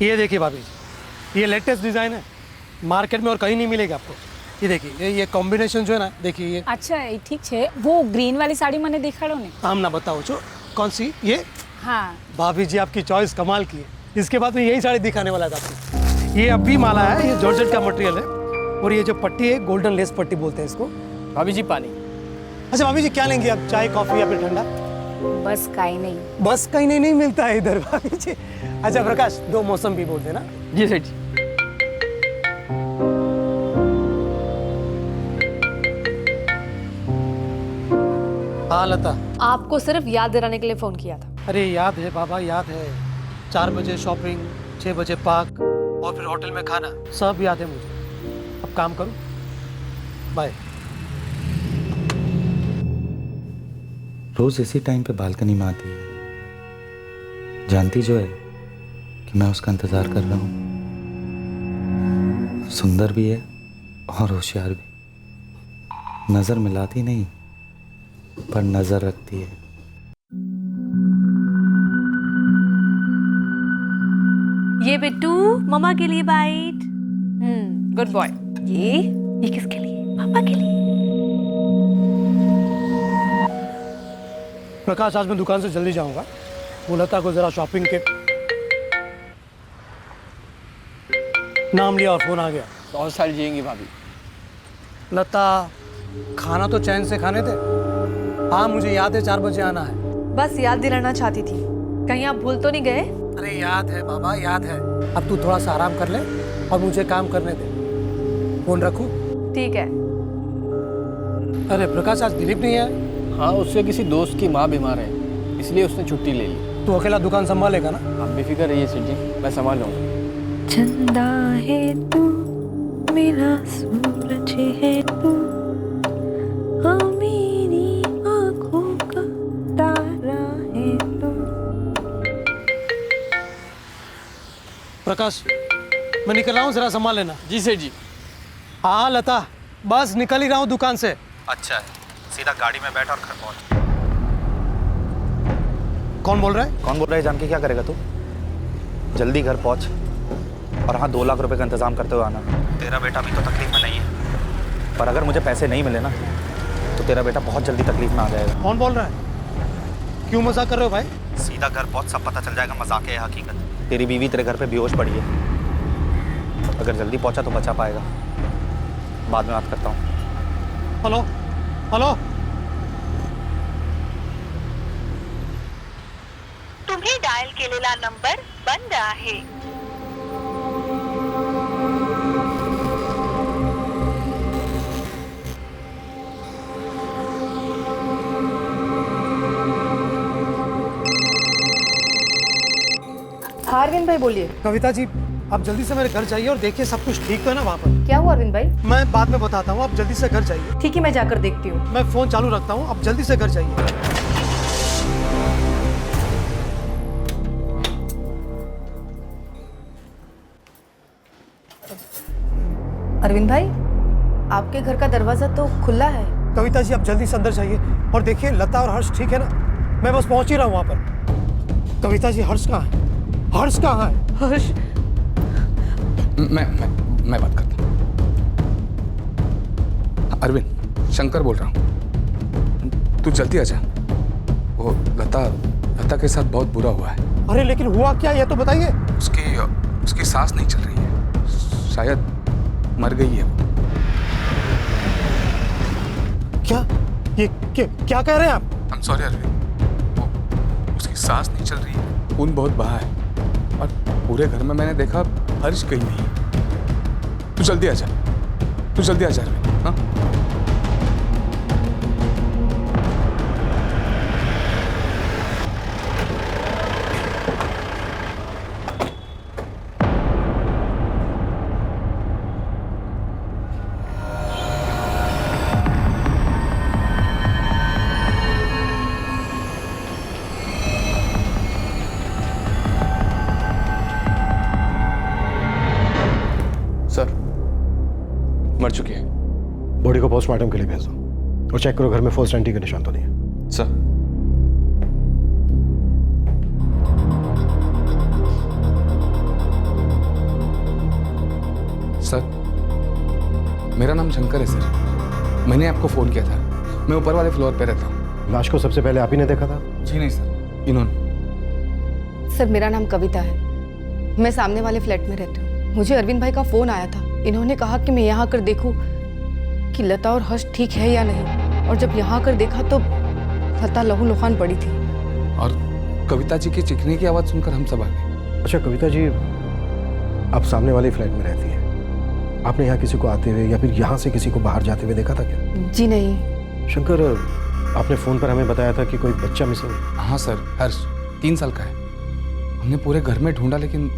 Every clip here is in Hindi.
ये देखिए भाभी जी, ये लेटेस्ट डिज़ाइन है, मार्केट में और कहीं नहीं मिलेगा आपको। ये देखिए ये कॉम्बिनेशन जो है ना, देखिए ये। अच्छा એ ઠીક છે, वो ग्रीन वाली साड़ी મને દેખાડો ને। आम ना बताओ जो कौन सी ये। हाँ भाभी जी आपकी चॉइस कमाल की है। इसके बाद में यही साड़ी दिखाने वाला था आपको। ये अभी माला है, ये जॉर्जेट का मटेरियल है और ये जो पट्टी है गोल्डन लेस पट्टी बोलते हैं इसको। भाभी जी पानी। अच्छा भाभी जी क्या लेंगे आप, चाय कॉफी या फिर ठंडा? बस काई नहीं। बस कहीं नहीं मिलता है इधर भाभी जी। अच्छा प्रकाश, दो मौसम भी बोलते हैं ना। जी सेठ जी। हाँ लता। आपको सिर्फ याद दिलाने के लिए फोन किया था। अरे याद है बाबा, याद है। 4 बजे शॉपिंग, 6 बजे पार्क और फिर होटल में खाना, सब याद है मुझे। अब काम करूं, बाय। रोज इसी टाइम पे बालकनी में आती है, जानती जो है कि मैं उसका इंतजार कर रहा हूँ। सुंदर भी है और होशियार भी, नजर मिलाती नहीं पर नजर रखती है। ये बिट्टू मम्मा के लिए बाइट। Good boy. ये किसके लिए? पापा के लिए। प्रकाश आज मैं दुकान से जल्दी जाऊंगा, वो लता को जरा शॉपिंग के नाम लिया और फोन आ गया। बहुत सारी जिएंगी भाभी। लता खाना तो चैन से खाने थे। हाँ मुझे याद है 4 बजे आना है। बस याद दिलाना चाहती थी, कहीं आप भूल तो नहीं गए? अरे याद है बाबा, याद है। अब तू थोड़ा सा आराम कर ले और मुझे काम करने दे। फोन रखूं? ठीक है। अरे प्रकाश आज दिलीप नहीं है। हाँ उससे किसी दोस्त की माँ बीमार है, इसलिए उसने छुट्टी ले ली। तू अकेला दुकान संभालेगा ना? आप बेफिक्र रहिए सेठ जी, मैं संभाल लूँगा। चंदा है तू, मेरा सूरज है तू, हाँ मेरी आँखों का तारा है तू। प्रकाश मैं निकल रहा हूँ, जरा संभाल लेना। जी सेठ जी। हाँ लता, बस निकल ही रहा हूँ दुकान से। अच्छा है, सीधा गाड़ी में बैठ और घर पहुंच। कौन बोल रहा है? कौन बोल रहा है जान के क्या करेगा तू? जल्दी घर पहुंच और हाँ 2 लाख रुपए का इंतजाम करते हुए आना। तेरा बेटा अभी तो तकलीफ में नहीं है, पर अगर मुझे पैसे नहीं मिले ना तो तेरा बेटा बहुत जल्दी तकलीफ में आ जाएगा। कौन बोल रहा है? क्यों मजाक कर रहे हो भाई? सीधा घर पहुंच, सब पता चल जाएगा मजाक है हकीकत। तेरी बीवी तेरे घर पे बेहोश पड़ी है, अगर जल्दी पहुंचा तो बचा पाएगा। बाद में बात करता हूँ। Hello hello. तुम्ही डायल केलेला नंबर बंद आहे। हाँ अरविंद भाई बोलिए। कविता जी आप जल्दी से मेरे घर जाइए और देखिए सब कुछ ठीक तो है ना वहाँ पर? क्या हुआ अरविंद भाई? मैं बाद में बताता हूँ, आप जल्दी से घर जाइए। ठीक है मैं जाकर देखती हूँ। मैं फोन चालू रखता हूँ, आप जल्दी से घर जाइए। अरविंद भाई आपके घर का दरवाजा तो खुला है। कविता जी आप जल्दी से अंदर जाइए और देखिए लता और हर्ष ठीक है ना? मैं बस पहुंच ही रहा हूँ वहाँ पर। कविता जी हर्ष कहाँ है? हर्ष कहाँ है? हर्ष मैं बात करता हूँ। अरविंद, शंकर बोल रहा हूँ। तू जल्दी आ जा, वो लता के साथ बहुत बुरा हुआ है। अरे लेकिन हुआ क्या ये तो बताइए। उसकी सांस नहीं चल रही है, शायद मर गई है वो। क्या कह रहे हैं आप? I'm sorry अरविंद, वो उसकी सांस नहीं चल रही है, खून बहुत बहा है और पूरे घर में मैंने देखा हर्ष कहीं नहीं। तू जल्दी आ जा अरविंद। हाँ सर, मर चुकी है। बॉडी को पोस्टमार्टम के लिए भेज दो और चेक करो घर में फर्स्ट एंट्री के निशान तो नहीं है। सर मेरा नाम शंकर है सर। मैंने आपको फ़ोन किया था। मैं ऊपर वाले फ्लोर पे रहता हूँ। लाश को सबसे पहले आप ही ने देखा था? जी नहीं सर, इन्होंने। सर मेरा नाम कविता है, मैं सामने वाले फ्लैट में रहती हूँ। मुझे अरविंद भाई का फ़ोन आया था। इन्होंने कहा कि मैं यहाँ आकर देखूँ कि लता और हर्ष ठीक है या नहीं, और जब यहाँ आकर देखा तो लता लहूलुहान पड़ी थी। और कविता जी की चीखने की आवाज़ सुनकर हम सब आ गए। अच्छा कविता जी, आप सामने वाले फ्लैट में रहती हैं, आपने यहाँ किसी को आते हुए या फिर यहाँ से किसी को बाहर जाते हुए देखा था क्या? जी नहीं। शंकर, आपने फ़ोन पर हमें बताया था कि कोई बच्चा मिसिंग है। हाँ सर, हर्ष 3 साल का है। हमने पूरे घर में ढूंढा लेकिन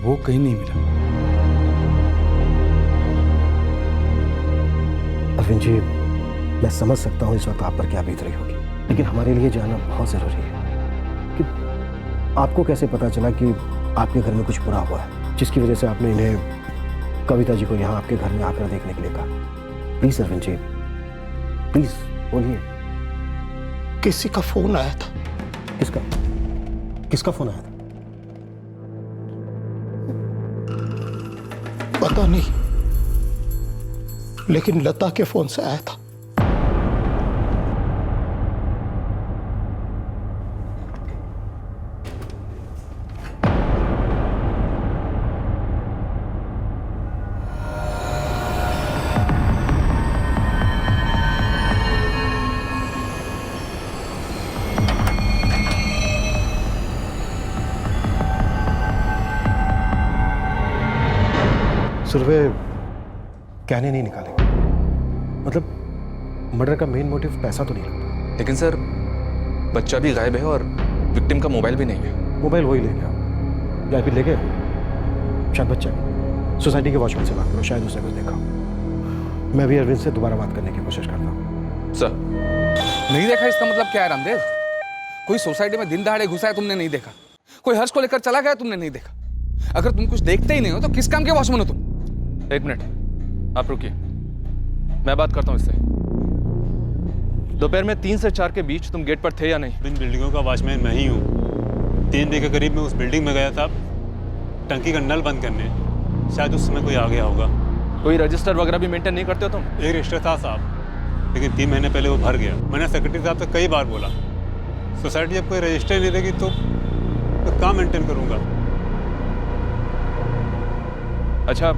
वो कहीं नहीं मिला। अरविंद जी, मैं समझ सकता हूँ इस वक्त आप पर क्या बीत रही होगी, लेकिन हमारे लिए जानना बहुत ज़रूरी है कि आपको कैसे पता चला कि आपके घर में कुछ बुरा हुआ है, जिसकी वजह से आपने इन्हें, कविता जी को यहाँ आपके घर में आकर देखने के लिए कहा। प्लीज अरविंद जी, प्लीज बोलिए। किसी का फोन आया था। किसका? किसका फोन आया था? पता नहीं, लेकिन लता के फोन से आया था। सुरभि कहने नहीं निकालेंगे, मतलब मर्डर का मेन मोटिव पैसा तो नहीं लगता। लेकिन सर, बच्चा भी गायब है और विक्टिम का मोबाइल भी नहीं है। मोबाइल वही ले गया या फिर ले गए, शायद बच्चा सोसाइटी के वॉचमैन से बात करो, शायद उसने कुछ देखा। मैं भी अरविंद से दोबारा बात करने की कोशिश करता हूँ। सर, नहीं देखा इसका मतलब क्या है रामदेव? कोई सोसाइटी में दिन दहाड़े घुसा है तुमने नहीं देखा? कोई हर्ष को लेकर चला गया तुमने नहीं देखा? अगर तुम कुछ देखते ही नहीं हो तो किस काम के वॉचमैन हो तुम? 1 मिनट, आप रुकिए, मैं बात करता हूँ इससे। दोपहर में 3 से 4 के बीच तुम गेट पर थे या नहीं? इन बिल्डिंगों का वॉचमैन मैं ही हूँ। 3 बजे के करीब मैं उस बिल्डिंग में गया था टंकी का नल बंद करने, शायद उस समय कोई आ गया होगा। कोई रजिस्टर वगैरह भी मेंटेन नहीं करते हो तुम? एक रजिस्टर था साहब, लेकिन 3 महीने पहले वो भर गया। मैंने सेक्रेटरी साहब से कई बार बोला, सोसाइटी जब कोई रजिस्टर नहीं देगी तो कहाँ मेंटेन करूँगा। अच्छा,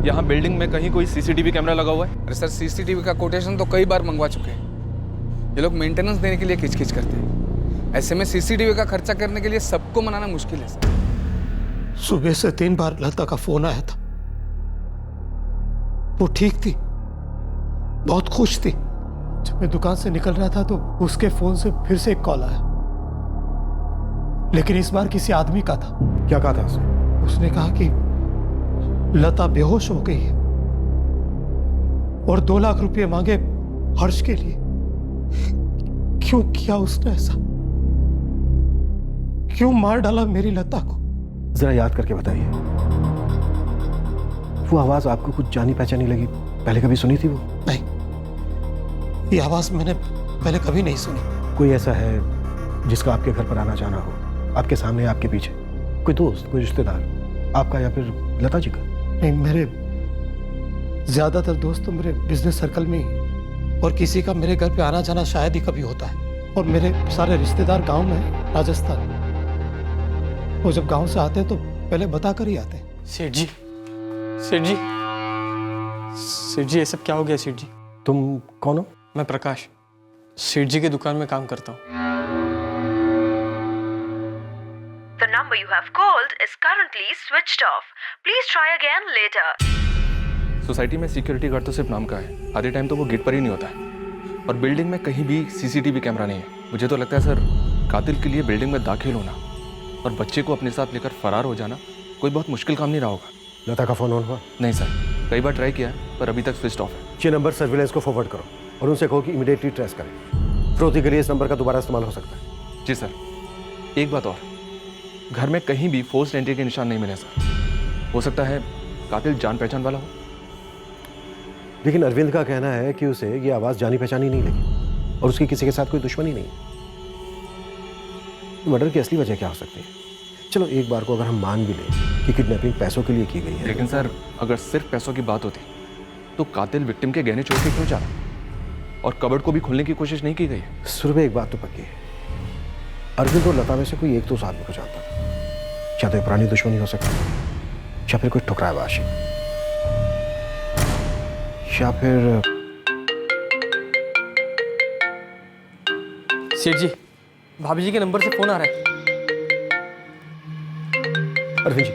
यहाँ बिल्डिंग में कहीं कोई सीसीटीवी कैमरा लगा हुआ है? अरे सर, सीसीटीवी का कोटेशन तो कई बार मंगवा चुके हैं। ये लोग मेंटेनेंस देने के लिए खिचखिच करते हैं। ऐसे में सीसीटीवी का खर्चा करने के लिए सबको मनाना मुश्किल है सर। सुबह से 3 बार लता का फोन आया था। वो ठीक थी, बहुत खुश थी। जब मैं दुकान से निकल रहा था तो उसके फोन से फिर से एक कॉल आया, लेकिन इस बार किसी आदमी का था। क्या कहा था उसने? उसने कहा कि लता बेहोश हो गई है और 2 लाख रुपए मांगे हर्ष के लिए। क्यों किया उसने ऐसा? क्यों मार डाला मेरी लता को? जरा याद करके बताइए, वो आवाज आपको कुछ जानी पहचानी लगी? पहले कभी सुनी थी वो? नहीं, ये आवाज मैंने पहले कभी नहीं सुनी। कोई ऐसा है जिसका आपके घर पर आना जाना हो, आपके सामने आपके पीछे? कोई दोस्त, कोई रिश्तेदार आपका या फिर लता जी का? नहीं, मेरे ज्यादातर दोस्त तो मेरे बिजनेस सर्कल में ही, और किसी का मेरे घर पे आना जाना शायद ही कभी होता है। और मेरे सारे रिश्तेदार गांव में हैं, राजस्थान। वो जब गांव से आते हैं तो पहले बता कर ही आते हैं। सेठ जी, सेठ जी, सेठ जी, ये सब क्या हो गया सेठ जी? तुम कौन हो? मैं प्रकाश, सेठ जी की दुकान में काम करता हूँ। The number you have called is currently switched off. Please try again later. Society में सिक्योरिटी गार्ड तो सिर्फ नाम का है, आधे टाइम तो वो गेट पर ही नहीं होता है। और बिल्डिंग में कहीं भी सीसीटीवी कैमरा नहीं है। मुझे तो लगता है सर, कातिल के लिए बिल्डिंग में दाखिल होना और बच्चे को अपने साथ लेकर फरार हो जाना कोई बहुत मुश्किल काम नहीं रहा होगा। लता का फोन ऑन हुआ? नहीं सर, कई बार ट्राई किया है पर अभी तक स्विच ऑफ है। ये नंबर सर्विलेंस को फॉरवर्ड करो और उनसे कहो कि इमीडिएटली ट्रेस करें। फिरौती के लिए इस नंबर का दोबारा इस्तेमाल हो सकता है। जी सर। एक बात और, घर में कहीं भी फोर्स्ड एंट्री के निशान नहीं मिले सर। हो सकता है कातिल जान पहचान वाला हो। लेकिन अरविंद का कहना है कि उसे ये आवाज जानी पहचानी नहीं लगी और उसकी किसी के साथ कोई दुश्मनी नहीं है। मर्डर की असली वजह क्या हो सकती है? चलो एक बार को अगर हम मान भी लें कि किडनैपिंग पैसों के लिए की गई है, लेकिन सर, अगर सिर्फ पैसों की बात होती तो कातिल विक्टिम के गहने चोर के क्यों जा रहा? और कबर्ड को भी खोलने की कोशिश नहीं की गई? सुरभि, एक बात तो पक्की है, अरविंद और लता में से कोई एक तो उस आदमी को जानता है। या तो ये पुरानी दुश्मनी हो सकती है, या फिर कोई ठुकराया आशिक, या फिर सेठ जी, भाभी जी के नंबर से फोन आ रहा है। अरविंद जी,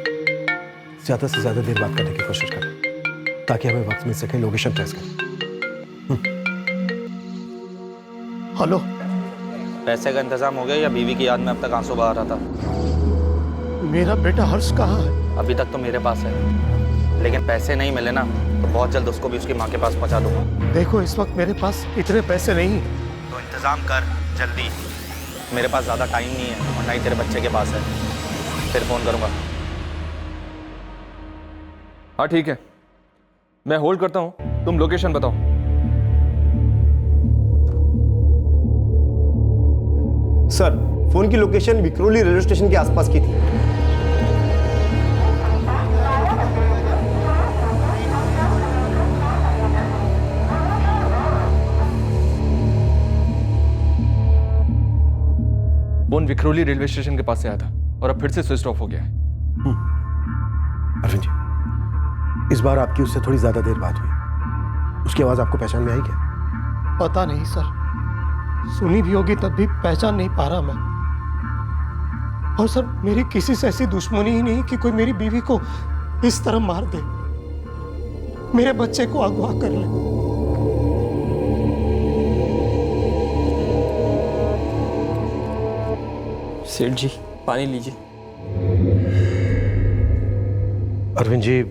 ज्यादा से ज्यादा देर बात करने की कोशिश करें ताकि हमें वक्त मिल सके लोकेशन ट्रेस करें। हेलो, पैसे का इंतजाम हो गया या बीवी की याद में अब तक आंसू बहा रहा था? मेरा बेटा हर्ष कहाँ है? अभी तक तो मेरे पास है, लेकिन पैसे नहीं मिले ना तो बहुत जल्द उसको भी उसकी माँ के पास पहुँचा दूंगा। देखो, इस वक्त मेरे पास इतने पैसे नहीं, तो इंतजाम कर जल्दी। मेरे पास ज़्यादा टाइम नहीं है और ना ही तेरे बच्चे के पास है। फिर फ़ोन करूँगा। हाँ ठीक है, मैं होल्ड करता हूँ, तुम लोकेशन बताओ। सर, फोन की लोकेशन विक्रोली रेलवे स्टेशन के आसपास की थी। फोन विक्रोली रेलवे स्टेशन के पास से आया था और अब फिर से स्विच ऑफ हो गया है। अरविंद जी, इस बार आपकी उससे थोड़ी ज्यादा देर बात हुई, उसकी आवाज आपको पहचान में आई क्या? पता नहीं सर, सुनी भी होगी तब भी पहचान नहीं पा रहा मैं। और सर, मेरी किसी से ऐसी दुश्मनी ही नहीं कि कोई मेरी बीवी को इस तरह मार दे, मेरे बच्चे को अगवा कर ले। सेठ जी, पानी लीजिए। अरविंद जी,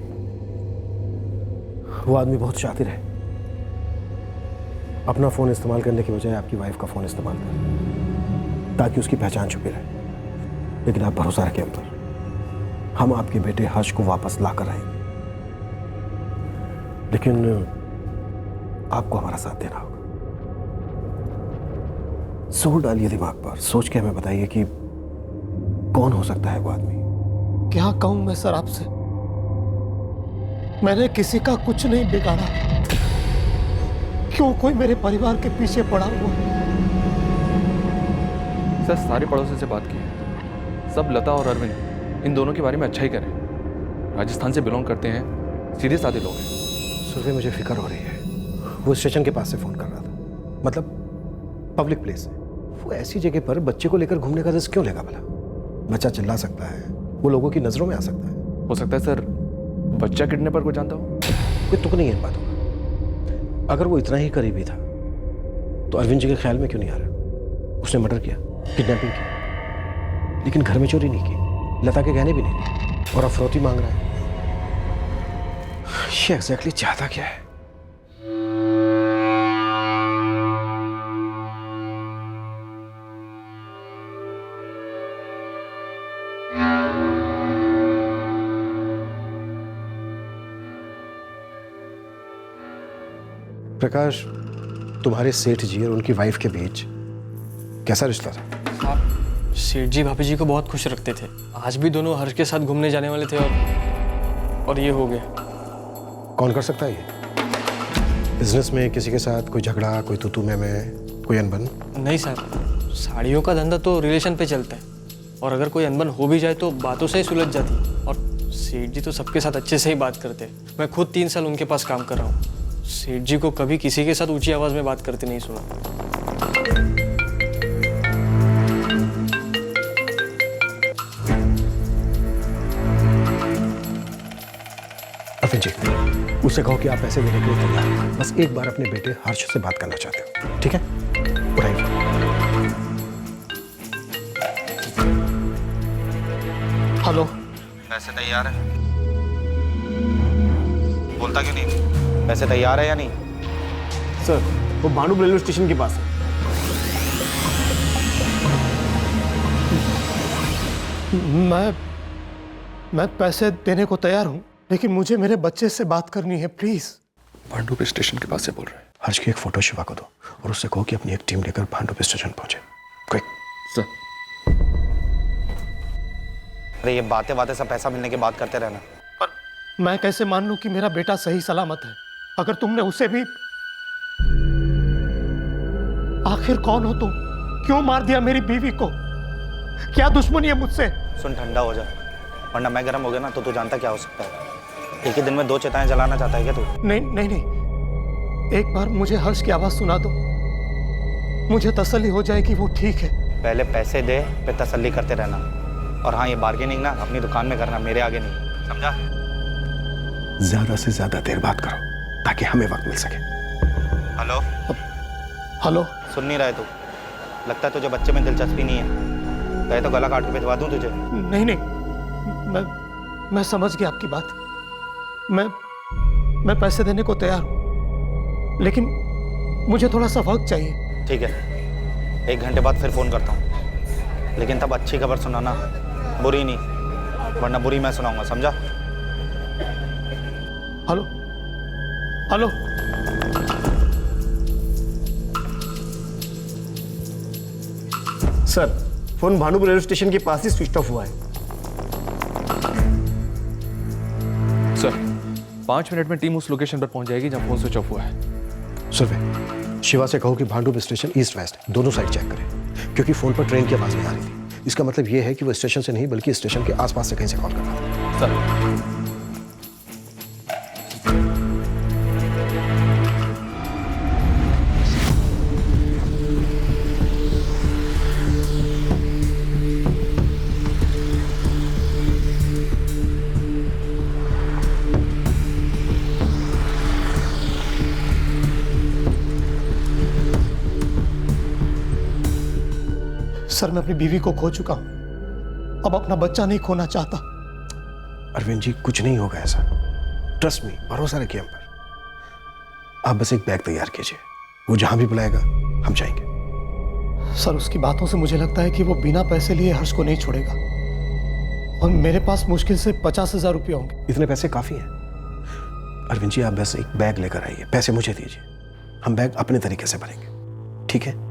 वो आदमी बहुत शातिर है। अपना फोन इस्तेमाल करने की बजाय आपकी वाइफ का फोन इस्तेमाल करें ताकि उसकी पहचान छुपी रहे। लेकिन आप भरोसा रखें हम पर, हम आपके बेटे हर्ष को वापस ला कर आएंगे। लेकिन आपको हमारा साथ देना होगा। जोर डालिए दिमाग पर, सोच के हमें बताइए कि कौन हो सकता है वो आदमी। क्या कहूं मैं सर आपसे, मैंने किसी का कुछ नहीं बिगाड़ा, क्यों कोई मेरे परिवार के पीछे पड़ा हुआ? सर, सारे पड़ोसी से बात की है, सब लता और अरविंद इन दोनों के बारे में अच्छा ही करें। राजस्थान से बिलोंग करते हैं, सीधे साधे लोग हैं। सुबह मुझे फिक्र हो रही है, वो स्टेशन के पास से फोन कर रहा था, मतलब पब्लिक प्लेस है। वो ऐसी जगह पर बच्चे को लेकर घूमने का रिस्क क्यों लेगा भला? बच्चा चिल्ला सकता है, वो लोगों की नजरों में आ सकता है। हो सकता है सर बच्चा किडनैपर को जानता हो। कोई तुक नहीं है इन बातों का। अगर वो इतना ही करीबी था तो अरविंद जी के ख्याल में क्यों नहीं आ रहा? उसने मर्डर किया, किडनैपिंग की, लेकिन घर में चोरी नहीं की, लता के गहने भी नहीं लिए, और अब फिरौती मांग रहा है। ये एग्जैक्टली चाहता क्या है? प्रकाश, तुम्हारे सेठ जी और उनकी वाइफ के बीच कैसा रिश्ता था? सेठ जी भाभी जी को बहुत खुश रखते थे। आज भी दोनों हर्ष के साथ घूमने जाने वाले थे और ये हो गया। कौन कर सकता है ये? बिजनेस में किसी के साथ कोई झगड़ा, कोई तू में कोई अनबन? नहीं सर, साड़ियों का धंधा तो रिलेशन पे चलता है और अगर कोई अनबन हो भी जाए तो बातों से ही सुलझ जाती। और सेठ जी तो सबके साथ अच्छे से ही बात करते हैं। मैं खुद 3 साल उनके पास काम कर रहा हूँ। सेठ जी को कभी किसी के साथ ऊंची आवाज में बात करते नहीं सुना। अरविंद जी, उससे कहो कि आप पैसे देने के लिए तैयार हैं, बस एक बार अपने बेटे हर्ष से बात करना चाहते हो, ठीक है? उठाइए। हेलो, पैसे तैयार है? बोलता क्यों नहीं? पैसे तैयार है या नहीं? सर, वो भांडुप रेलवे स्टेशन के पास है। मैं पैसे देने को तैयार हूं, लेकिन मुझे मेरे बच्चे से बात करनी है, प्लीज। भांडुप स्टेशन के पास से बोल रहे हैं। हर्ष की एक फोटो शिवा को दो और उससे कहो कि अपनी एक टीम लेकर भांडुप स्टेशन पहुंचे। Quick sir. अरे ये बातें सब पैसा मिलने की बात करते रहना। पर मैं कैसे मान लूं कि मेरा बेटा सही सलामत है? अगर तुमने उसे भी, आखिर कौन हो तुम? क्यों मार दिया मेरी बीवी को? क्या दुश्मनी है मुझसे? सुन, ठंडा हो जा, वरना मैं गर्म हो गया ना तो तू जानता क्या हो सकता है। एक ही दिन में 2 चिताएं जलाना चाहता है क्या तू? नहीं नहीं नहीं, एक बार मुझे हर्ष की आवाज सुना दो, मुझे तसल्ली हो जाए कि वो ठीक है। पहले पैसे दे, फिर तसल्ली करते रहना। और हाँ, ये बार्गेनिंग ना अपनी दुकान में करना, मेरे आगे नहीं, समझा? ज्यादा से ज्यादा देर बात करो ताकि हमें वक्त मिल सके। हेलो हेलो, सुन नहीं रहे तू? लगता है तुझे बच्चे में दिलचस्पी नहीं है। कहे तो गला काट के भिजवा दूं तुझे। नहीं नहीं, मैं समझ गया आपकी बात। मैं पैसे देने को तैयार हूं, लेकिन मुझे थोड़ा सा वक्त चाहिए। ठीक है, 1 घंटे बाद फिर फोन करता हूँ, लेकिन तब अच्छी खबर सुनाना, बुरी नहीं, वरना बुरी मैं सुनाऊंगा, समझा? Hello hello, sir, phone Bhanupur railway station के पास ही स्विच ऑफ हुआ है। सर, 5 मिनट में टीम उस लोकेशन पर पहुंच जाएगी जहां फोन स्विच ऑफ हुआ है। सुरभि, शिवा से कहो कि भांडुप स्टेशन ईस्ट वेस्ट दोनों साइड चेक करें, क्योंकि फोन पर ट्रेन की आवाज नहीं आ रही थी। इसका मतलब यह है कि वो स्टेशन से नहीं बल्कि स्टेशन के आसपास से कहीं से कॉल कर रहा था। सर, सर, मैं अपनी बीवी को खो चुका हूं, अब अपना बच्चा नहीं खोना चाहता। अरविंद जी, कुछ नहीं होगा ऐसा, ट्रस्ट मी, भरोसा रखिए हम पर। आप बस एक बैग तैयार कीजिए, वो जहां भी बुलाएगा हम जाएंगे। सर, उसकी बातों से मुझे लगता है कि वो बिना पैसे लिए हर्ष को नहीं छोड़ेगा, और मेरे पास मुश्किल से 50,000 रुपये होंगे। इतने पैसे काफी हैं। अरविंद जी, आप बस एक बैग लेकर आइए, पैसे मुझे दीजिए, हम बैग अपने तरीके से भरेंगे, ठीक है?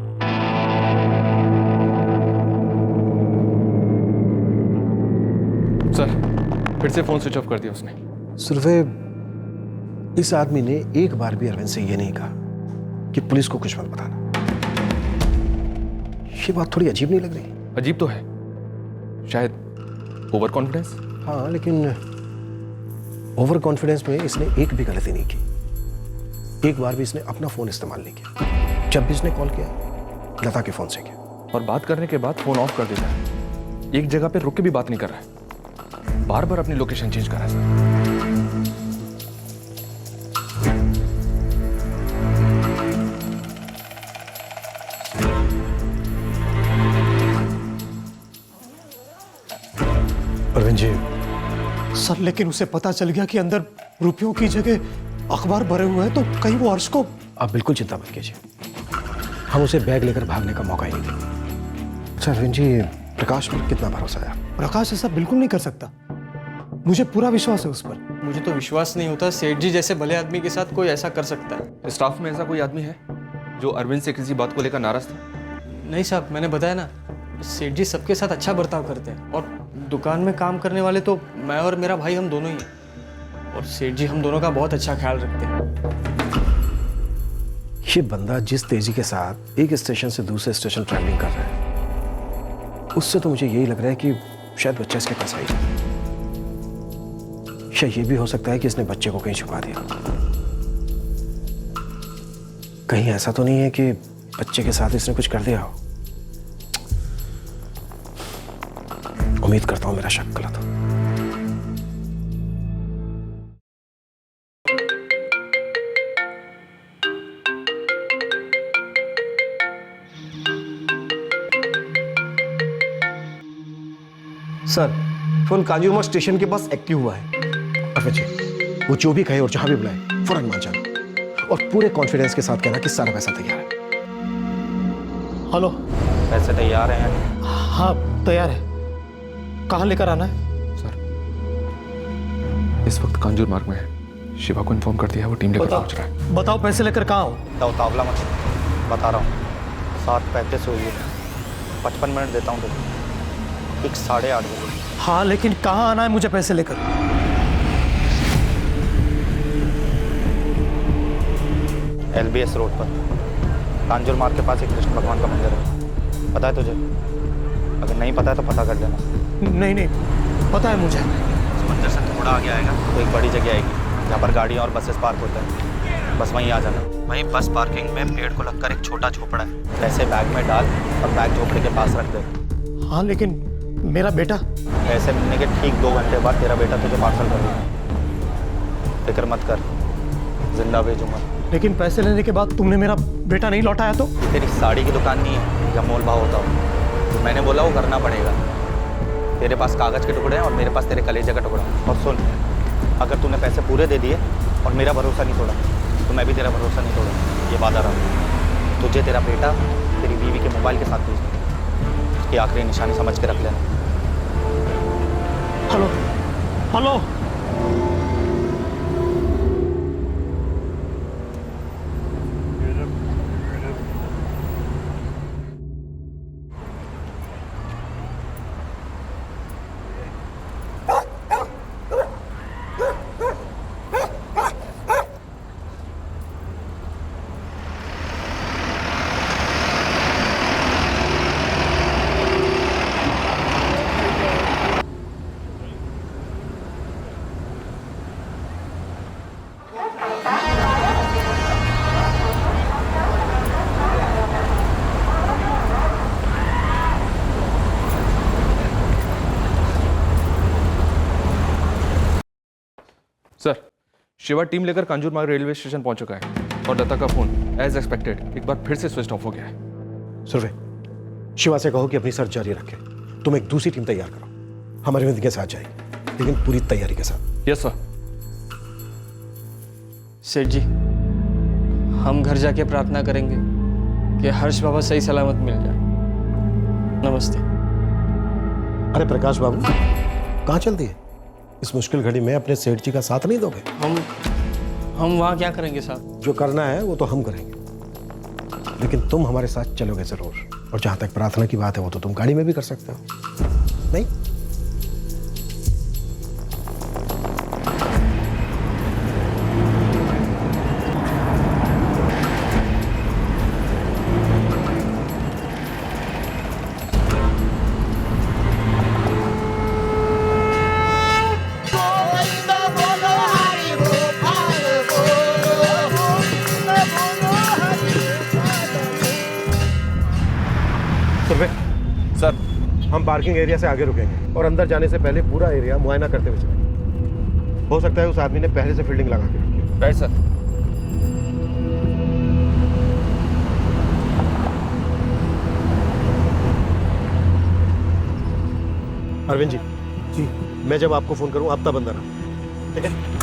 सर, फिर से फोन स्विच ऑफ कर दिया उसने। सुरभि, इस आदमी ने एक बार भी अरविंद से ये नहीं कहा कि पुलिस को कुछ मत बताना। ये बात थोड़ी अजीब नहीं लग रही? अजीब तो है, शायद ओवर कॉन्फिडेंस। हाँ, लेकिन ओवर कॉन्फिडेंस में इसने एक भी गलती नहीं की। एक बार भी इसने अपना फोन इस्तेमाल नहीं किया। जब भी इसने कॉल किया, लता के फोन से किया। और बात करने के बाद फोन ऑफ कर देता है। एक जगह पे रुक के भी बात नहीं कर रहा है, बार बार अपनी लोकेशन चेंज कर रहा है सर। अरविंद जी। सर, लेकिन उसे पता चल गया कि अंदर रुपयों की जगह अखबार भरे हुए हैं, तो कहीं वो हर्ष को। आप बिल्कुल चिंता मत कीजिए, हम उसे बैग लेकर भागने का मौका ही नहीं देंगे। अच्छा अरविंद जी, प्रकाश पर कितना भरोसा है? प्रकाश ऐसा बिल्कुल नहीं कर सकता, मुझे पूरा विश्वास है उस पर। मुझे तो विश्वास नहीं होता सेठ जी जैसे भले आदमी के साथ कोई ऐसा कर सकता है। स्टाफ में ऐसा कोई आदमी है जो अरविंद से किसी बात को लेकर नाराज था? नहीं साहब, मैंने बताया ना, सेठ जी सबके साथ अच्छा बर्ताव करते हैं, और दुकान में काम करने वाले तो मैं और मेरा भाई हम दोनों ही हैं, और सेठ जी हम दोनों का बहुत अच्छा ख्याल रखते हैं। ये बंदा जिस तेजी के साथ एक स्टेशन से दूसरे स्टेशन ट्रैवलिंग कर रहा है, उससे तो मुझे यही लग रहा है कि शायद बच्चा इसके पास आई है। या ये भी हो सकता है कि इसने बच्चे को कहीं छुपा दिया। कहीं ऐसा तो नहीं है कि बच्चे के साथ इसने कुछ कर दिया हो। उम्मीद करता हूं मेरा शक गलत हो। सर, फोन कांजूरमार्ग स्टेशन के पास एक्टिव हुआ है। अरविंद जी, वो जो भी कहे और जहां भी बुलाए फौरन मान जाना, और पूरे कॉन्फिडेंस के साथ कहना कि सारा पैसा तैयार है। हेलो, पैसे तैयार हैं? हाँ तैयार है। कहाँ लेकर आना है? सर, इस वक्त कांजूर मार्ग में है। शिवा को इन्फॉर्म कर दिया है, वो टीम लेकर पहुंच रहा है। बताओ पैसे लेकर कहाँ हो? उतावला मत, बता रहा हूँ। 7:35 हुई है, 55 मिनट देता हूँ तुझे, ठीक 8:30 बजे। हाँ, लेकिन कहाँ आना है मुझे पैसे लेकर? LBS रोड पर कांजूर मार्ग के पास एक कृष्ण भगवान का मंदिर है, पता है तुझे? अगर नहीं पता है तो पता कर लेना। नहीं नहीं पता है मुझे। उस मंदिर से थोड़ा आगे आएगा तो एक बड़ी जगह आएगी जहाँ पर गाड़ियाँ और बसेस पार्क होते हैं, बस वहीं आ जाना। वहीं बस पार्किंग में पेड़ को लगकर एक छोटा झोपड़ा है, पैसे बैग में डाल और बैग झोपड़े के पास रख दे। हाँ लेकिन मेरा बेटा। पैसे मिलने के ठीक 2 घंटे बाद तेरा बेटा तुझे पार्सल कर देगा, फिक्र मत कर, जिंदा भेजूंगा। लेकिन पैसे लेने के बाद तुमने मेरा बेटा नहीं लौटाया तो? तेरी साड़ी की दुकान नहीं है जहाँ मोल भाव होता हो, तो मैंने बोला वो करना पड़ेगा। तेरे पास कागज के टुकड़े हैं और मेरे पास तेरे कलेजे का टुकड़ा। और सुन, अगर तूने पैसे पूरे दे दिए और मेरा भरोसा नहीं तोड़ा तो मैं भी तेरा भरोसा नहीं तोड़ा, ये वादा रहा। तुझे तेरा बेटा तेरी बीवी के मोबाइल के साथ भेज दूँ, उसकी आखिरी निशानी समझ के रख लेना। Hello hello. Sir, Shiva team लेकर कांजूर मार्ग रेलवे स्टेशन पहुंच चुका है और लता का फोन एज एक्सपेक्टेड एक बार फिर से स्विच ऑफ हो गया है। सुरभि, शिवा से कहो कि अपनी सर्च जारी रखे। तुम एक दूसरी टीम तैयार करो, हमारे अरविंद के साथ जाएगी, लेकिन पूरी तैयारी के साथ। Yes sir. सेठ जी, हम घर जाके प्रार्थना करेंगे कि हर्ष बाबा सही सलामत मिल जाए। नमस्ते। अरे प्रकाश बाबू, कहाँ चल दिए? इस मुश्किल घड़ी में अपने सेठ जी का साथ नहीं दोगे? हम वहाँ क्या करेंगे साहब? जो करना है वो तो हम करेंगे, लेकिन तुम हमारे साथ चलोगे जरूर। और जहाँ तक प्रार्थना की बात है वो तो तुम गाड़ी में भी कर सकते हो, नहीं? सर, हम पार्किंग एरिया से आगे रुकेंगे और अंदर जाने से पहले पूरा एरिया मुआयना करते हुए चलेंगे। हो सकता है उस आदमी ने पहले से फील्डिंग लगा के रखी है। Right sir. अरविंद जी, मैं जब आपको फोन करूं आप तब अंदर आना, ठीक है?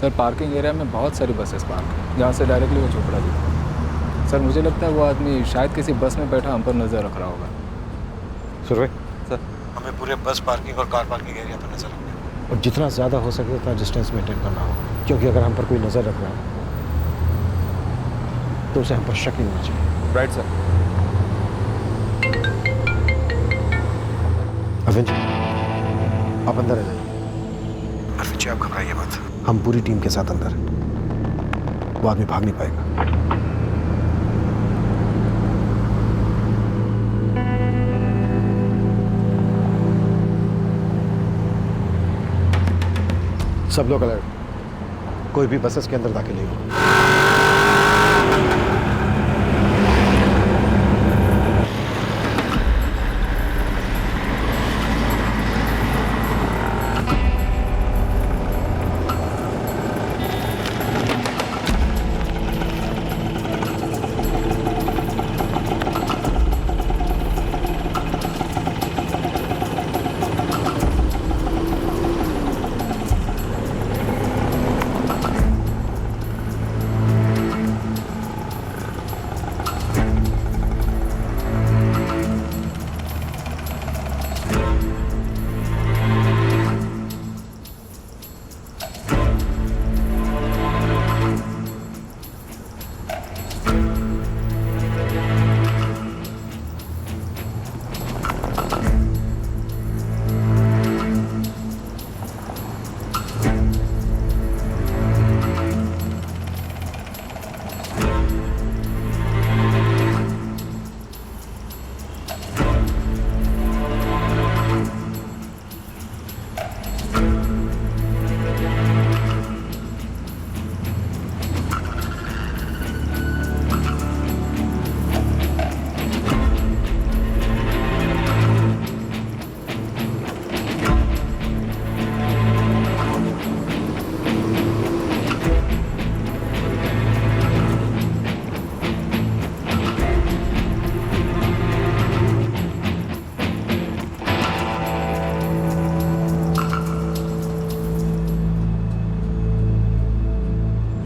सर, पार्किंग एरिया में बहुत सारी बसेस पार्क हैं जहाँ से डायरेक्टली वो झोपड़ा दिखता है। सर, मुझे लगता है वो आदमी शायद किसी बस में बैठा हम पर नज़र रख रहा होगा। सुरभि, सर, हमें पूरे बस पार्किंग और कार पार्किंग एरिया पर नजर रखना है और जितना ज़्यादा हो सके उतना डिस्टेंस मेंटेन करना होगा, क्योंकि अगर हम पर कोई नज़र रख रहा है तो उसे हम पर शक नहीं होना चाहिए। Right sir. अरविंद जी, आप अंदर आ जाइए। अरविंद जी, आप घबराइए मत, हम पूरी टीम के साथ अंदर हैं। वो आदमी भाग नहीं पाएगा। सब लोग अलर्ट, कोई भी बसेस के अंदर दाखिल नहीं हो।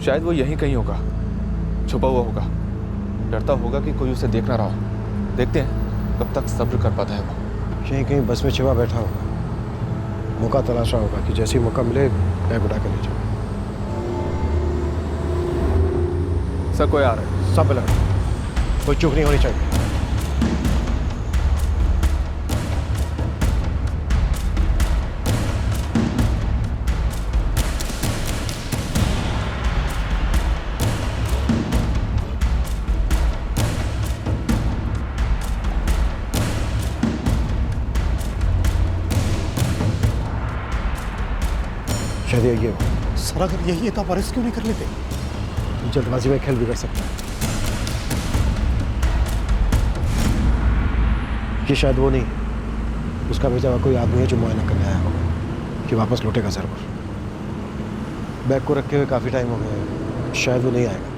शायद वो यहीं कहीं होगा, छुपा हुआ होगा, डरता होगा कि कोई उसे देख ना रहा हो। देखते हैं कब तक सब्र कर पाता है वो। कहीं कहीं बस में छिपा बैठा होगा, मौका तलाशा होगा कि जैसे ही मौका मिले बैग उठा के ले जाओ। सर कोई आ रहा है। सब अलर्ट, कोई चूक नहीं होनी चाहिए। शायद ये हो। सर अगर यही है तो आप अरेस्ट क्यों नहीं कर लेते? जल्दबाजी में खेल भी कर सकते हैं। ये शायद वो नहीं, उसका भेजा हुआ कोई आदमी है जो मुआयना करने आया होगा कि वापस लौटेगा जरूर। बैग को रखे हुए काफ़ी टाइम हो गया, शायद वो नहीं आएगा।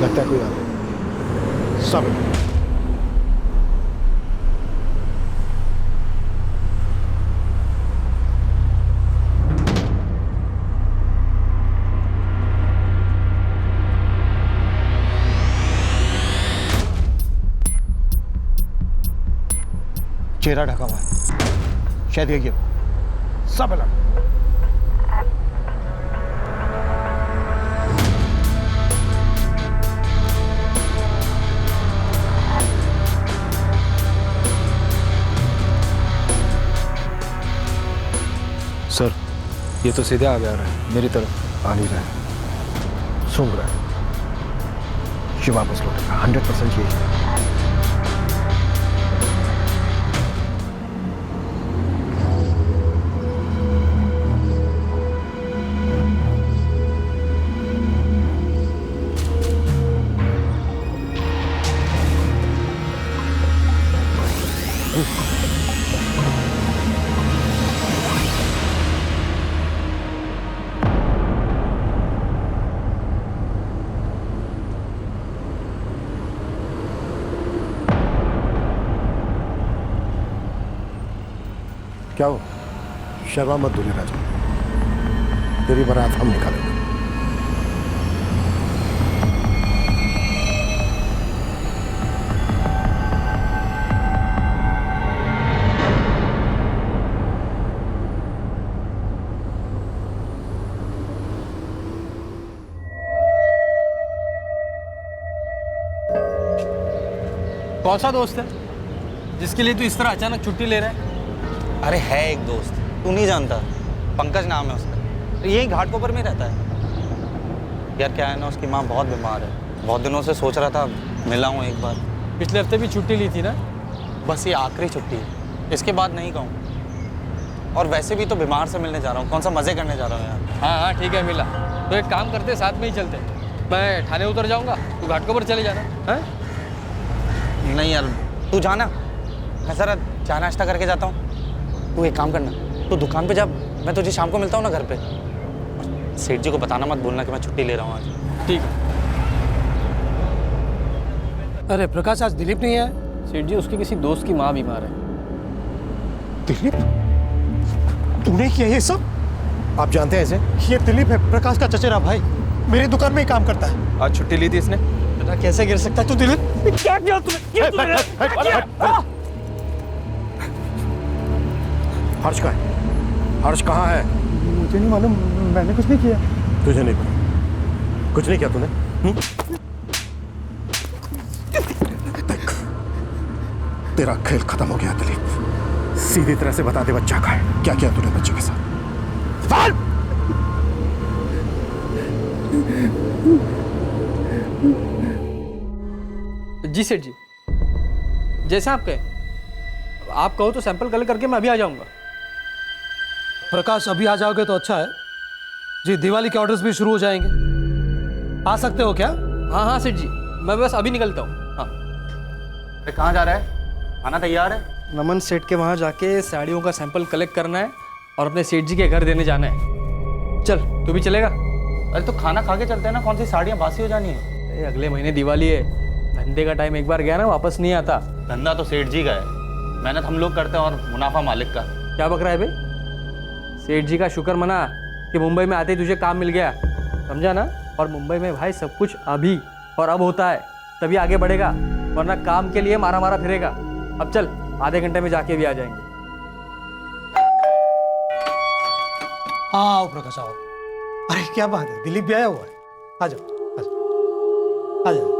लगता है कोई आ रहा है। सब चेहरा ढका हुआ है, शायद ये हो। सब अलग। सर ये तो सीधे आ गया रहा है मेरी तरफ। आ नहीं रहा है, सूंघ रहा है। ये वापस लौटेगा 100% यही है। क्या हो? शर्मा मत दूल्हे राजा, तेरी बारात हम निकालेंगे। कौन सा दोस्त है जिसके लिए तू इस तरह अचानक छुट्टी ले रहा है? अरे है एक दोस्त, तू नहीं जानता, पंकज नाम है उसका, तो यही घाटकोपर में रहता है। यार क्या है ना, उसकी माँ बहुत बीमार है, बहुत दिनों से सोच रहा था मिला हूँ एक बार। पिछले हफ्ते भी छुट्टी ली थी ना? बस ये आखिरी छुट्टी है, इसके बाद नहीं कहूँ। और वैसे भी तो बीमार से मिलने जा रहा हूँ, कौन सा मज़े करने जा रहा हूँ यार। हाँ हाँ ठीक है मिला, तो एक काम करते साथ में ही चलते। मैं थाने उतर जाऊंगा, तू घाटकोपर चले जाना है। नहीं यार तू जाना, मैं ज़रा चाय नाश्ता करके जाता हूँ। तू एक काम करना, तू दुकान पे जा, मैं तुझे शाम को मिलता हूँ ना घर पे। सेठ जी को बताना मत, बोलना कि मैं छुट्टी ले रहा हूँ आज। ठीक है। अरे प्रकाश, आज दिलीप नहीं है? सेठ जी उसके किसी दोस्त की माँ बीमार है। दिलीप, तूने किया ये सब? आप जानते हैं इसे? ये दिलीप है, प्रकाश का चचेरा भाई, मेरी दुकान में ही काम करता है। आज छुट्टी ली थी इसने? बेटा कैसे गिर सकता है तू दिलीप? क्या किया तूने? हर्ष कहाँ है? हर्ष कहाँ है? मुझे नहीं मालूम, मैंने कुछ नहीं किया। तुझे नहीं पता? कुछ नहीं किया तूने? तेरा खेल खत्म हो गया दिलीप। सीधी तरह से बता दे बच्चा का है, क्या किया तूने बच्चे के साथ? जी सेठ जी, जैसे आप कहें। आप कहो तो सैंपल कलेक्ट करके मैं अभी आ जाऊंगा। प्रकाश अभी आ जाओगे तो अच्छा है जी, दिवाली के ऑर्डर्स भी शुरू हो जाएंगे। आ सकते हो क्या? हाँ हाँ सेठ जी, मैं बस अभी निकलता हूँ। हाँ। अरे कहाँ जा रहा है? खाना तैयार है? नमन सेठ के वहाँ जाके साड़ियों का सैंपल कलेक्ट करना है और अपने सेठ जी के घर देने जाना है। चल तू भी चलेगा? अरे तो खाना खा के चलते हैं ना, कौन सी साड़ियाँ बासी हो जानी है? अगले महीने दिवाली है, धंधे का टाइम एक बार गया ना वापस नहीं आता। धंधा तो सेठ जी का है, मेहनत हम लोग करते हैं और मुनाफा मालिक का। क्या बक रहा है भाई? सेठ जी का शुक्र मना कि मुंबई में आते ही तुझे काम मिल गया, समझा ना? और मुंबई में भाई सब कुछ अभी और अब होता है, तभी आगे बढ़ेगा, वरना काम के लिए मारा मारा फिरेगा। अब चल, आधे घंटे में जाके भी आ जाएंगे। आओ प्रकाश आओ। अरे क्या बात है, दिलीप भी आया हुआ है। आ जाओ आ जाओ आ जाओ।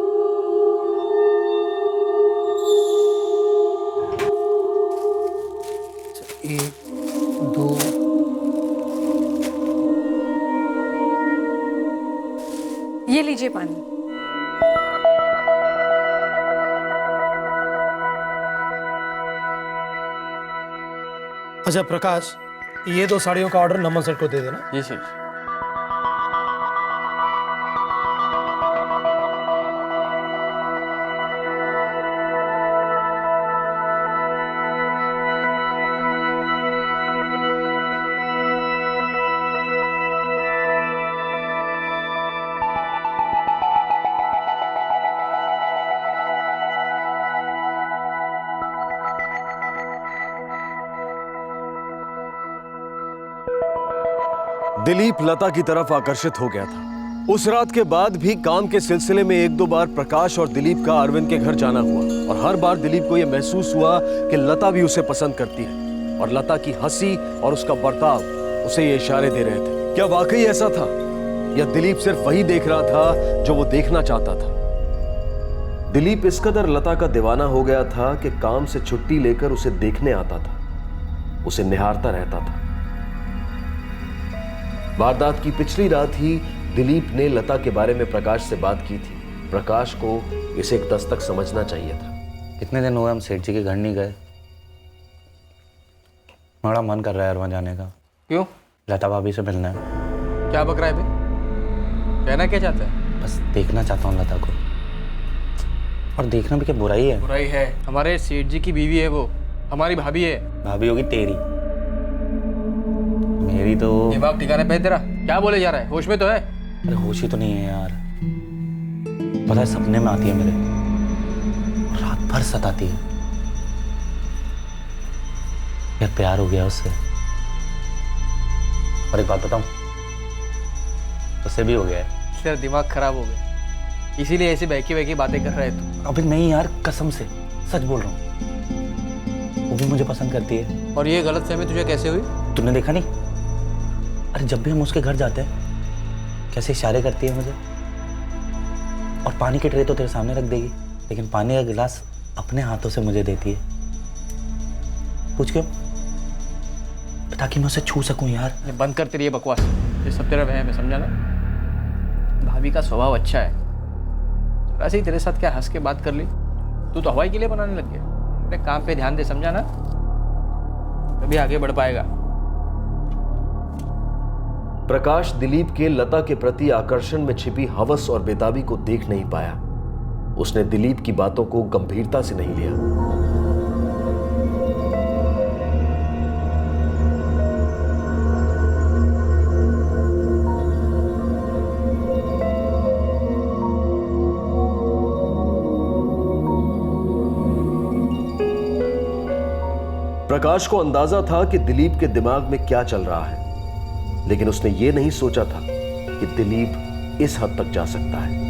एक दो, ये लीजिए पानी। अच्छा प्रकाश, ये 2 साड़ियों का ऑर्डर नमन सेठ को दे देना। जी सेठ। दिलीप लता की तरफ आकर्षित हो गया था। उस रात के बाद भी काम के सिलसिले में 1-2 बार प्रकाश और दिलीप का अरविंद के घर जाना हुआ, और हर बार दिलीप को यह महसूस हुआ कि लता भी उसे पसंद करती है, और लता की हंसी और उसका बर्ताव उसे ये इशारे दे रहे थे। क्या वाकई ऐसा था, या दिलीप सिर्फ वही देख रहा था जो वो देखना चाहता था? दिलीप इस कदर लता का दीवाना हो गया था कि काम से छुट्टी लेकर उसे देखने आता था, उसे निहारता रहता था। वारदात की पिछली रात ही दिलीप ने लता के बारे में प्रकाश से बात की थी। प्रकाश को इसे एक दस्तक समझना चाहिए था। कितने दिन हुए हम सेठ जी के घर नहीं गए, बड़ा मन कर रहा है वहाँ जाने का। क्यों? लता भाभी से मिलना है। क्या बक रहा है भाई? कहना क्या चाहता है? बस देखना चाहता हूँ लता को, और देखना भी क्या बुराई है? बुराई है, हमारे सेठ जी की बीवी है वो, हमारी भाभी है। भाभी होगी तेरी, मेरी तो। दिमाग ठिकाने पे तेरा? क्या बोले जा रहा है, होश में तो है? अरे होश ही तो नहीं है यार, पता है सपने में आती है मेरे, रात भर सताती है। यार प्यार हो गया उससे, और एक बात बताऊं, उससे भी हो गया है। तेरा दिमाग खराब हो गया, इसीलिए ऐसी बहकी बहकी बातें कर रहे तू। अबे नहीं यार, कसम से सच बोल रहा हूँ, वो भी मुझे पसंद करती है। और ये गलतफहमी तुझे कैसे हुई? तूने देखा नहीं? अरे जब भी हम उसके घर जाते हैं कैसे इशारे करती है मुझे, और पानी की ट्रे तो तेरे सामने रख देगी, लेकिन पानी का गिलास अपने हाथों से मुझे देती है। पूछ क्यों? ताकि मैं उसे छू सकूं यार। ये बंद कर तेरी ये बकवास, ये सब तेरा वहम है, समझा ना? भाभी का स्वभाव अच्छा है, वैसे ही तेरे साथ क्या हंस के बात कर ली, तू तो हवाई के लिए बनाने लग गया। अपने काम पे ध्यान दे, समझा ना? तभी आगे बढ़ पाएगा। प्रकाश दिलीप के लता के प्रति आकर्षण में छिपी हवस और बेताबी को देख नहीं पाया। उसने दिलीप की बातों को गंभीरता से नहीं लिया। प्रकाश को अंदाजा था कि दिलीप के दिमाग में क्या चल रहा है, लेकिन उसने यह नहीं सोचा था कि दिलीप इस हद तक जा सकता है।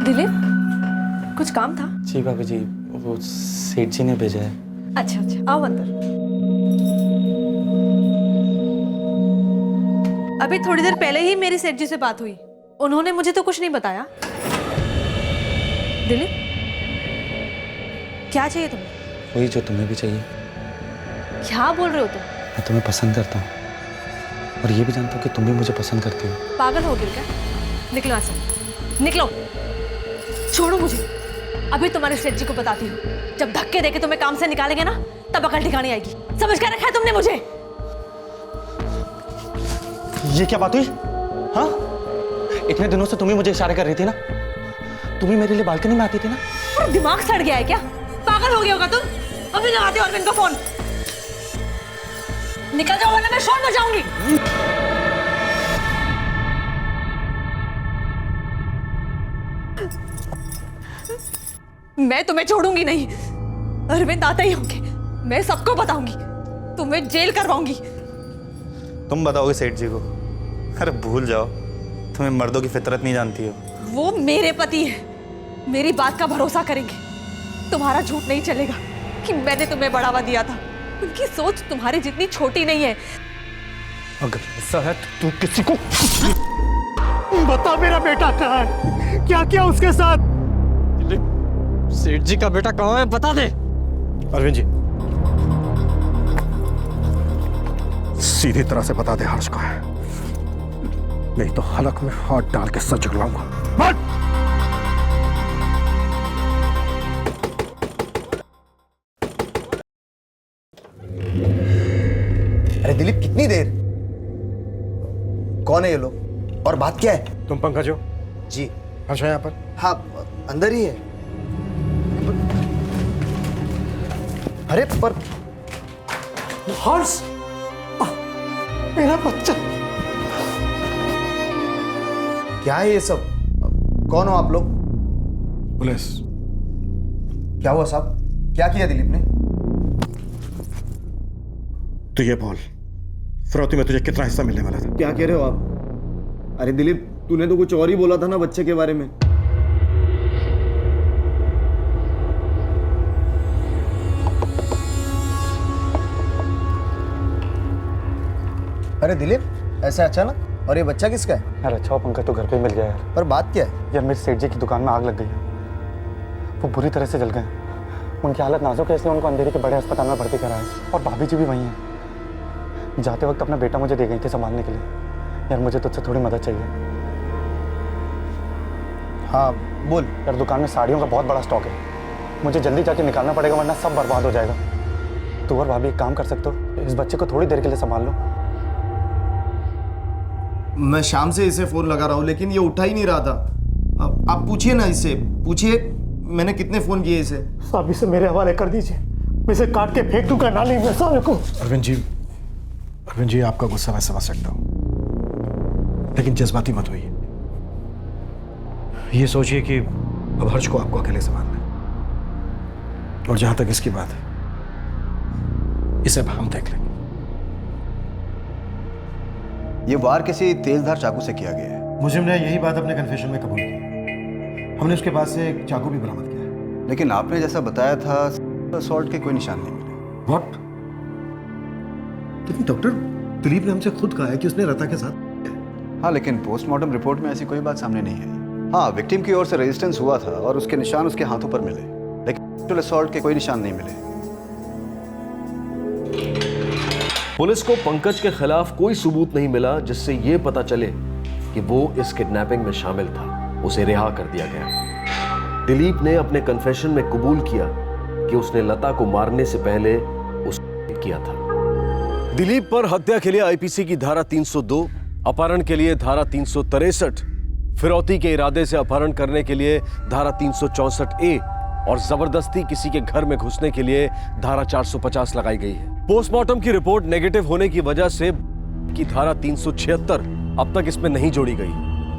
दिलीप, कुछ काम था? जी भाभी जी, वो सेठ जी ने भेजा है। अच्छा अच्छा, आओ अंदर। अभी थोड़ी देर पहले ही मेरी सेठ जी से बात हुई, उन्होंने मुझे तो कुछ नहीं बताया। दिलीप, क्या चाहिए तुम्हें? वही जो तुम्हें भी चाहिए। क्या बोल रहे हो तुम? मैं तुम्हें पसंद करता हूँ और ये भी जानता हूँ कि तुम भी मुझे पसंद करती हो। पागल हो गए क्या? निकलो यहाँ से, निकलो, छोड़ो मुझे। अभी तुम्हारे सेठ जी को बताती हूँ, जब धक्के देके तुम्हें काम से निकालेंगे ना, तब अकल ठिकाने आएगी। समझ कर रखा है तुमने मुझे? ये क्या बात हुई? हाँ, इतने दिनों से तुम ही मुझे इशारे कर रही थी ना, तुम ही मेरे लिए बालकनी में आती थी ना। और दिमाग सड़ गया है क्या? पागल हो गया होगा तुम। अभी लगाते हो अरविंद को फोन। निकल जाओ वरना मैं शोर मचाऊंगी। मैं तुम्हें छोड़ूंगी नहीं। अरविंद आते ही होंगे, मैं सबको बताऊंगी, तुम्हें जेल करवाऊंगी। तुम बताओगे सेठ जी को? अरे भूल जाओ, तुम्हें मर्दों की फितरत नहीं जानती हो। वो मेरे पति है, मेरी बात का भरोसा करेंगे। तुम्हारा झूठ नहीं चलेगा कि मैंने तुम्हें बढ़ावा दिया था। उनकी सोच तुम्हारी जितनी छोटी नहीं है। अगर ऐसा है तो तू किसी को बता, मेरा बेटा कहाँ है? क्या क्या उसके साथ? सेठ जी का बेटा कहाँ है, बता दे। अरविंद जी, सीधी तरह से बता दे हर्ष का है, नहीं तो हलक में हाथ डाल के सर झुकलाऊंगा। अरे दिलीप, कितनी देर? कौन है ये लोग और बात क्या है? तुम पंकज हो? जी। हर्ष है यहाँ पर? हाँ, अंदर ही है। अरे पर हर्ष, मेरा बच्चा। क्या है ये सब? कौन हो आप लोग? पुलिस। क्या हुआ साहब? क्या किया दिलीप ने? तो ये बोल, फिरौती में तुझे कितना हिस्सा मिलने वाला था? क्या कह रहे हो आप? अरे दिलीप, तूने तो कुछ और ही बोला था ना बच्चे के बारे में। अरे दिलीप, ऐसा अचानक? और ये बच्चा किसका है? यार अच्छा हो पंकज, तो घर पे मिल गया यार। पर बात क्या है? यार मेरे सेठ जी की दुकान में आग लग गई है, वो बुरी तरह से जल गए। उनकी हालत नाजुक है, इसलिए उनको अंधेरे के बड़े अस्पताल में भर्ती करा है। और भाभी जी भी वहीं हैं। जाते वक्त अपना बेटा मुझे दे गई थी संभालने के लिए। यार मुझे तुझसे थोड़ी मदद चाहिए। हाँ बोल। यार दुकान में साड़ियों का बहुत बड़ा स्टॉक है, मुझे जल्दी जाके निकालना पड़ेगा वरना सब बर्बाद हो जाएगा। तू और भाभी एक काम कर सकते हो, इस बच्चे को थोड़ी देर के लिए संभाल लो। मैं शाम से इसे फोन लगा रहा हूँ लेकिन ये उठा ही नहीं रहा था। आप पूछिए ना इससे, पूछिए मैंने कितने फोन किए इसे। साहब इसे मेरे हवाले कर दीजिए, मैं इसे काट के फेंक दूंगा नाली में साले को। अरविंद जी आपका गुस्सा मैं समझ सकता हूँ, लेकिन जज्बाती मत होइए। ये सोचिए कि अब हर्ष को आपको अकेले संभालना है, और जहां तक इसकी बात है, इसे अब हम देख लेंगे। ये वार किसी तेजधार चाकू से किया गया है। मुझे ने यही बात अपने कन्फेशन में कबूल की। हमने उसके पास से एक चाकू भी बरामद किया है। लेकिन आपने जैसा बताया था असॉल्ट के कोई निशान नहीं मिले। व्हाट? लेकिन डॉक्टर, दिलीप ने हमसे खुद कहा है कि उसने लता के साथ। हाँ, लेकिन पोस्टमार्टम रिपोर्ट में ऐसी कोई बात सामने नहीं आई। हाँ, विक्टिम की ओर से रेजिस्टेंस हुआ था और उसके निशान उसके हाथों पर मिले, लेकिन असॉल्ट के कोई निशान नहीं मिले। पुलिस को पंकज के खिलाफ कोई सबूत नहीं मिला जिससे यह पता चले कि वो इस किडनैपिंग में शामिल था। उसे रिहा कर दिया गया। दिलीप ने अपने कन्फेशन में कबूल किया कि उसने लता को मारने से पहले उसे किया था। दिलीप पर हत्या के लिए आईपीसी की धारा 302, अपहरण के लिए धारा 363, फिरौती के इरादे से अपहरण करने के लिए धारा 364A और जबरदस्ती किसी के घर में घुसने के लिए धारा 450 लगाई गई है। पोस्टमार्टम की रिपोर्ट नेगेटिव होने की वजह से की धारा 376 अब तक इसमें नहीं जोड़ी गई,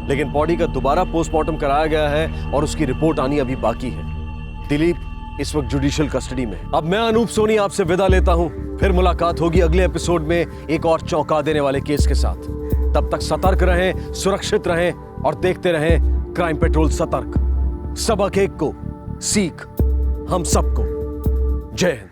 लेकिन बॉडी का दोबारा पोस्टमार्टम कराया गया है और उसकी रिपोर्ट आनी अभी बाकी है। दिलीप इस वक्त जुडिशियल कस्टडी में। अब मैं अनूप सोनी आपसे विदा लेता हूं। फिर मुलाकात होगी अगले एपिसोड में एक और चौंका देने वाले केस के साथ। तब तक सतर्क रहें, सुरक्षित रहें और देखते रहें क्राइम पेट्रोल सतर्क। सबक एक को, सीख हम सबको। जय हिंद।